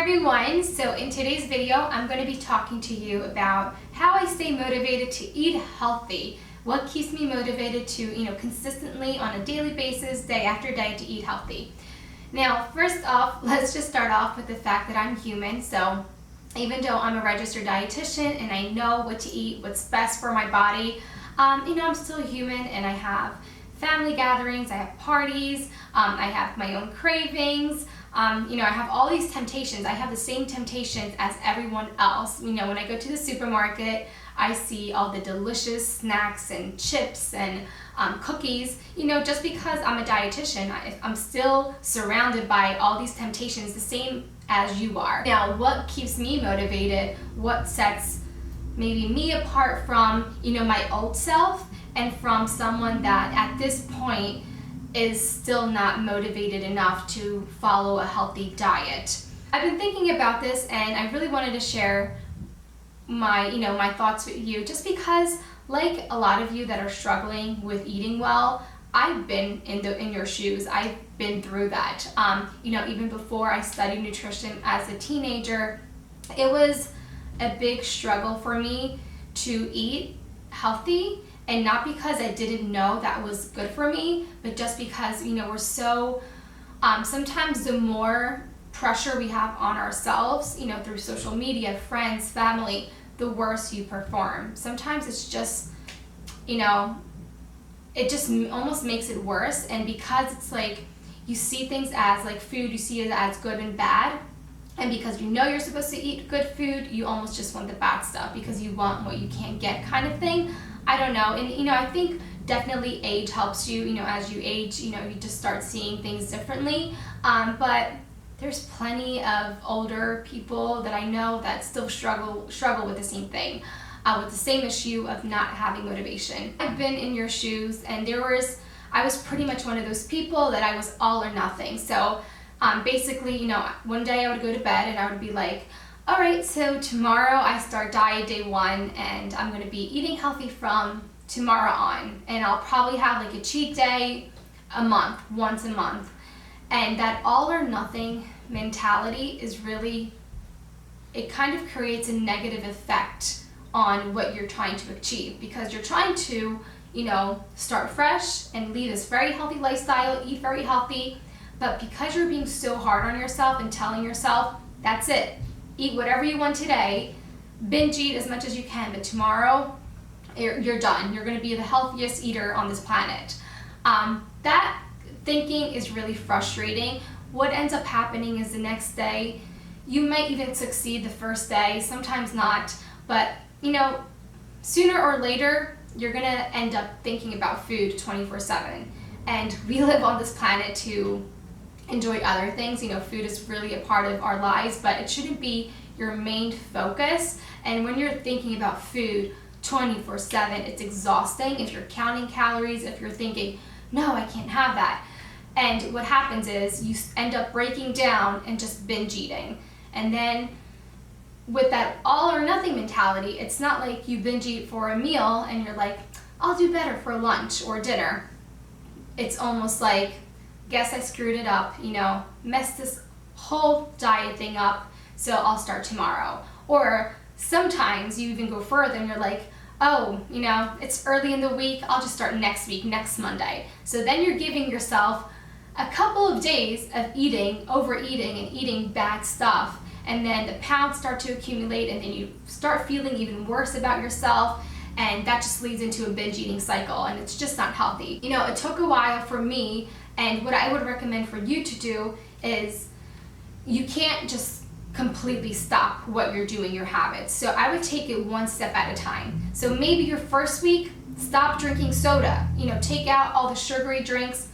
everyone, so in today's video I'm going to be talking to you about how I stay motivated to eat healthy. What keeps me motivated to, consistently on a daily basis, day after day, to eat healthy. Now, first off, let's just start off with the fact that I'm human. So even though I'm a registered dietitian and I know what to eat, what's best for my body, I'm still human and I have family gatherings, I have parties, I have my own cravings. I have all these temptations. I have the same temptations as everyone else. When I go to the supermarket, I see all the delicious snacks and chips and cookies. Just because I'm a dietitian, I'm still surrounded by all these temptations, the same as you are. Now, what keeps me motivated? What sets maybe me apart from, my old self and from someone that at this point is still not motivated enough to follow a healthy diet. I've been thinking about this and I really wanted to share my thoughts with you, just because, like a lot of you that are struggling with eating well, I've been in your shoes. I've been through that. Even before I studied nutrition as a teenager, it was a big struggle for me to eat healthy. And not because I didn't know that was good for me, but just because, we're so, sometimes the more pressure we have on ourselves, through social media, friends, family, the worse you perform. Sometimes it's just, it just almost makes it worse. And because it's like, you see things as like food, you see it as good and bad. And because you're supposed to eat good food, you almost just want the bad stuff because you want what you can't get, kind of thing. I don't know. And, I think definitely age helps you. As you age, you just start seeing things differently. But there's plenty of older people that I know that still struggle with the same thing, with the same issue of not having motivation. I've been in your shoes, and I was pretty much one of those people that I was all or nothing. So basically, one day I would go to bed and I would be like, all right, so tomorrow I start diet day 1 and I'm going to be eating healthy from tomorrow on. And I'll probably have like a cheat day once a month. And that all or nothing mentality is really, it kind of creates a negative effect on what you're trying to achieve, because you're trying to, start fresh and lead this very healthy lifestyle, eat very healthy. But because you're being so hard on yourself and telling yourself, that's it. Eat whatever you want today, binge eat as much as you can, but tomorrow you're done. You're going to be the healthiest eater on this planet. That thinking is really frustrating. What ends up happening is the next day, you might even succeed the first day, sometimes not, but sooner or later, you're going to end up thinking about food 24/7. And we live on this planet to enjoy other things. Food is really a part of our lives, but it shouldn't be your main focus. And when you're thinking about food 24/7, it's exhausting. If you're counting calories, if you're thinking, no, I can't have that. And what happens is you end up breaking down and just binge eating. And then with that all or nothing mentality, it's not like you binge eat for a meal and you're like, I'll do better for lunch or dinner. It's almost like, guess I screwed it up, messed this whole diet thing up, so I'll start tomorrow. Or sometimes you even go further and you're like, oh, it's early in the week, I'll just start next week, next Monday. So then you're giving yourself a couple of days of overeating and eating bad stuff, and then the pounds start to accumulate, and then you start feeling even worse about yourself. And that just leads into a binge eating cycle, and it's just not healthy. It took a while for me, and what I would recommend for you to do is, you can't just completely stop what you're doing, your habits. So I would take it one step at a time. So maybe your first week, stop drinking soda. Take out all the sugary drinks,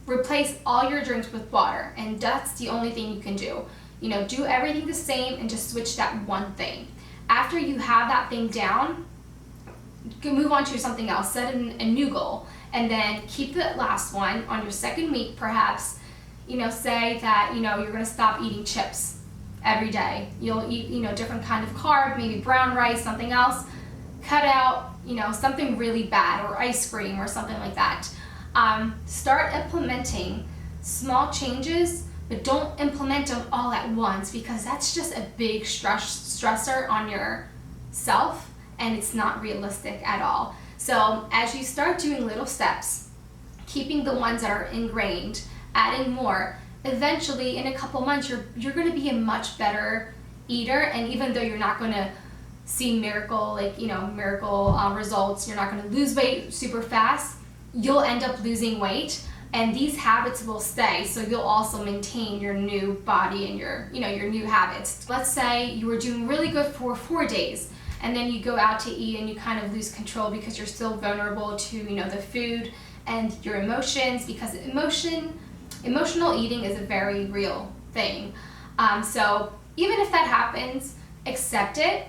replace all your drinks with water, and that's the only thing you can do. Do everything the same and just switch that one thing. After you have that thing down, you can move on to something else, set a new goal, and then keep the last one on your second week. Perhaps, say that, you're going to stop eating chips every day. You'll eat, different kind of carb, maybe brown rice, something else. Cut out, something really bad, or ice cream or something like that. Start implementing small changes but don't implement them all at once, because that's just a big stressor on yourself, and it's not realistic at all. So as you start doing little steps, keeping the ones that are ingrained, adding more, eventually in a couple months you're going to be a much better eater. And even though you're not going to see miracle results, you're not going to lose weight super fast, you'll end up losing weight, and these habits will stay. So you'll also maintain your new body and your new habits. Let's say you were doing really good for 4 days, and then you go out to eat and you kind of lose control because you're still vulnerable to the food and your emotions, because emotional eating is a very real thing. So even if that happens, accept it.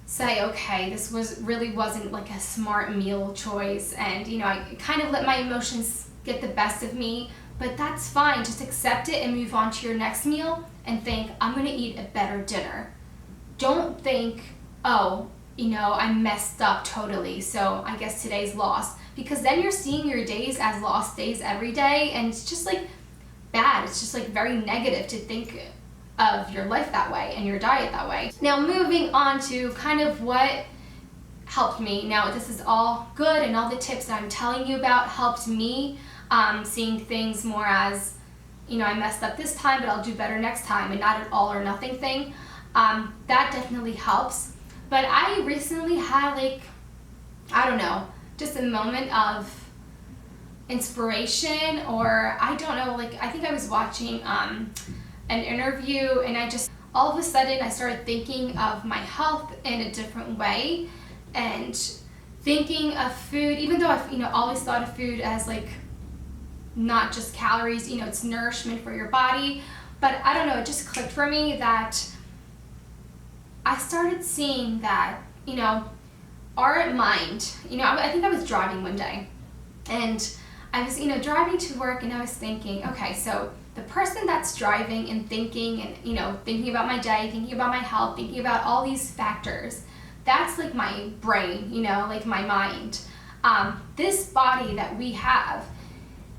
Say, okay, this wasn't like a smart meal choice, and I kind of let my emotions get the best of me, but that's fine. Just accept it and move on to your next meal and think, I'm going to eat a better dinner. Don't think, oh, I messed up totally, so I guess today's lost, because then you're seeing your days as lost days every day, and it's just like bad. It's just like very negative to think of your life that way and your diet that way. Now moving on to kind of what helped me. Now this is all good, and all the tips that I'm telling you about helped me, seeing things more as, I messed up this time, but I'll do better next time, and not an all or nothing thing. That definitely helps. But I recently had just a moment of inspiration, or I don't know, I think I was watching an interview, and all of a sudden I started thinking of my health in a different way, and thinking of food, even though I've always thought of food as not just calories, it's nourishment for your body, but I don't know, it just clicked for me that I started seeing that our mind, I think I was driving one day, and I was driving to work, and I was thinking, okay, so the person that's driving and thinking and thinking about my day, thinking about my health, thinking about all these factors, that's my brain, my mind. This body that we have,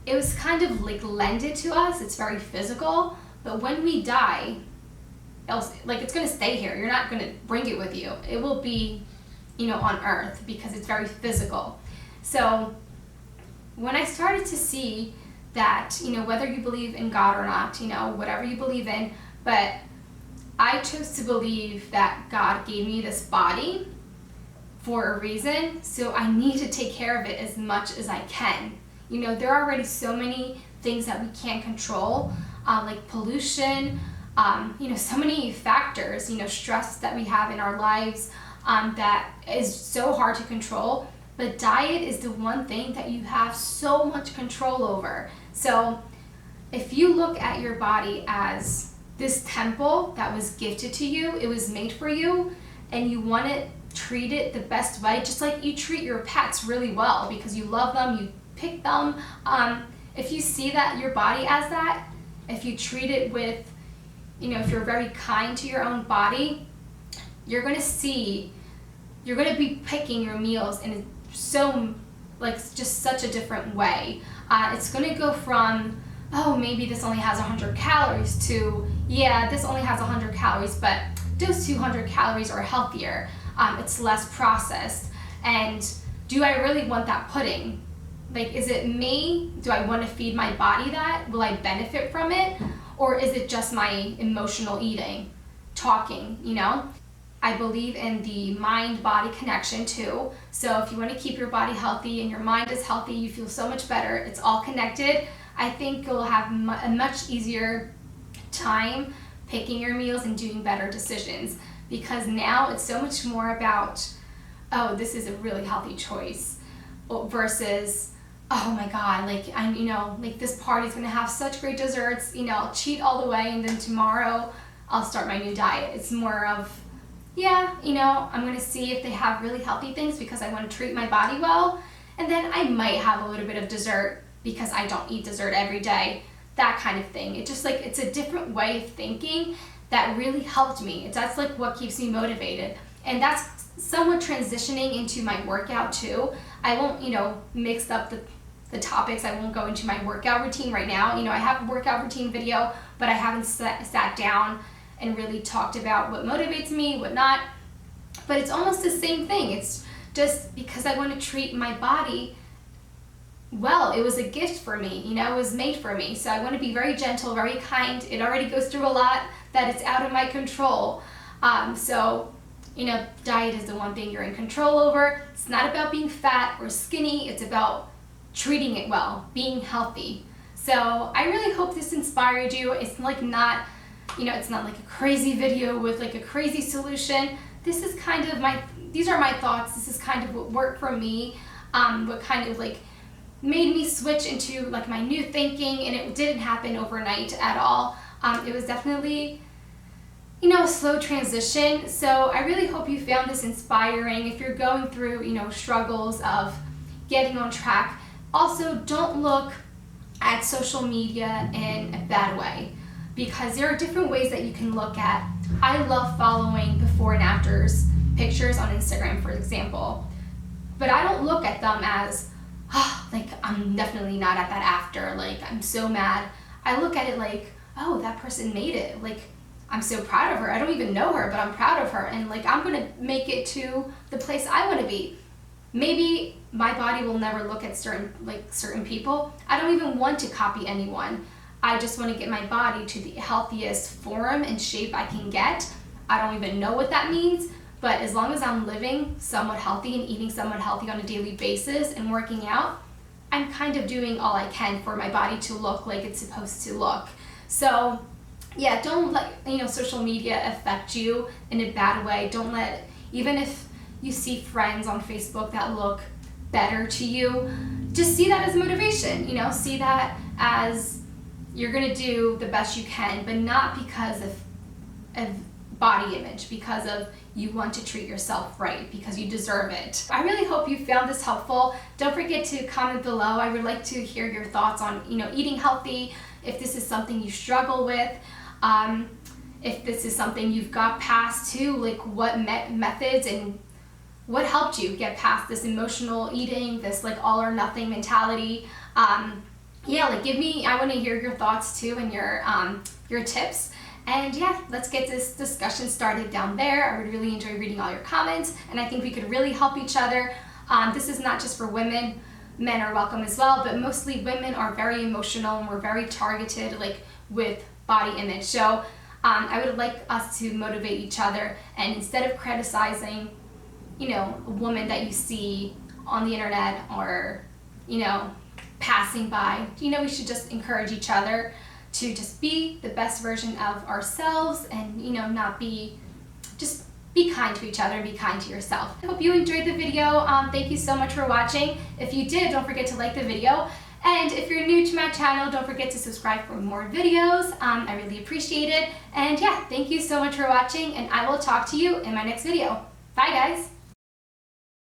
it was kind of lended to us. It's very physical, but when we die, it's going to stay here. You're not going to bring it with you. It will be on earth, because it's very physical. So when I started to see that, whether you believe in God or not, whatever you believe in, but I chose to believe that God gave me this body for a reason, so I need to take care of it as much as I can. There are already so many things that we can't control, like pollution, so many factors, stress that we have in our lives, that is so hard to control. But diet is the one thing that you have so much control over. So if you look at your body as this temple that was gifted to you, it was made for you, and you want to treat it the best way, just like you treat your pets really well because you love them, you pick them. If you see that your body as that, if you treat it with, if you're very kind to your own body, you're going to be picking your meals in just such a different way. It's going to go from, oh, maybe this only has 100 calories to, yeah, this only has 100 calories, but those 200 calories are healthier. It's less processed. And do I really want that pudding? Is it me? Do I want to feed my body that? Will I benefit from it? Or is it just my emotional eating, talking, I believe in the mind-body connection too. So if you want to keep your body healthy and your mind is healthy, you feel so much better. It's all connected. I think you'll have a much easier time picking your meals and doing better decisions, because now it's so much more about, oh, this is a really healthy choice, versus, oh my God, this party's gonna have such great desserts, I'll cheat all the way, and then tomorrow I'll start my new diet. It's more of, yeah, I'm going to see if they have really healthy things because I want to treat my body well, and then I might have a little bit of dessert because I don't eat dessert every day, that kind of thing. It's just it's a different way of thinking that really helped me. That's what keeps me motivated, and that's somewhat transitioning into my workout too. I won't, mix up the topics. I won't go into my workout routine right now. I have a workout routine video but I haven't sat down and really talked about what motivates me, what not. But it's almost the same thing. It's just because I want to treat my body well. It was a gift for me, you know, it was made for me. So I want to be very gentle, very kind. It already goes through a lot that it's out of my control. So, you know, diet is the one thing you're in control over. It's not about being fat or skinny. It's about treating it well, being healthy. So I really hope this inspired you. It's like not, you know, it's not like a crazy video with like a crazy solution. This is kind of these are my thoughts. This is kind of what worked for me, what kind of like made me switch into like my new thinking, and it didn't happen overnight at all. It was definitely, you know, a slow transition. So I really hope you found this inspiring. If you're going through, you know, struggles of getting on track, also don't look at social media in a bad way, because there are different ways that you can look at. I love following before and afters pictures on Instagram, for example, but I don't look at them as, oh, like I'm definitely not at that after, like I'm so mad. I look at it like, oh, that person made it, like I'm so proud of her. I don't even know her, but I'm proud of her, and like I'm gonna make it to the place I want to be. Maybe my body will never look at certain people. I don't even want to copy anyone. I just want to get my body to the healthiest form and shape I can get. I don't even know what that means, but as long as I'm living somewhat healthy and eating somewhat healthy on a daily basis and working out, I'm kind of doing all I can for my body to look like it's supposed to look. So yeah, don't let, you know, social media affect you in a bad way. Don't let, even if you see friends on Facebook that look better to you, just see that as motivation, you know, see that as you're gonna do the best you can, but not because of body image, because of you want to treat yourself right, because you deserve it. I really hope you found this helpful. Don't forget to comment below. I would like to hear your thoughts on, you know, eating healthy, if this is something you struggle with, if this is something you've got past too, like what methods and what helped you get past this emotional eating, this like all or nothing mentality. Yeah, like I want to hear your thoughts too and your tips. And yeah, let's get this discussion started down there. I would really enjoy reading all your comments, and I think we could really help each other. This is not just for women. Men are welcome as well, but mostly women are very emotional and we're very targeted like with body image. So I would like us to motivate each other, and instead of criticizing, you know, a woman that you see on the internet or, you know, passing by, you know, we should just encourage each other to just be the best version of ourselves, and, you know, just be kind to each other and be kind to yourself. I hope you enjoyed the video. Thank you so much for watching. If you did, don't forget to like the video. And if you're new to my channel, don't forget to subscribe for more videos. I really appreciate it. And yeah, thank you so much for watching, and I will talk to you in my next video. Bye guys.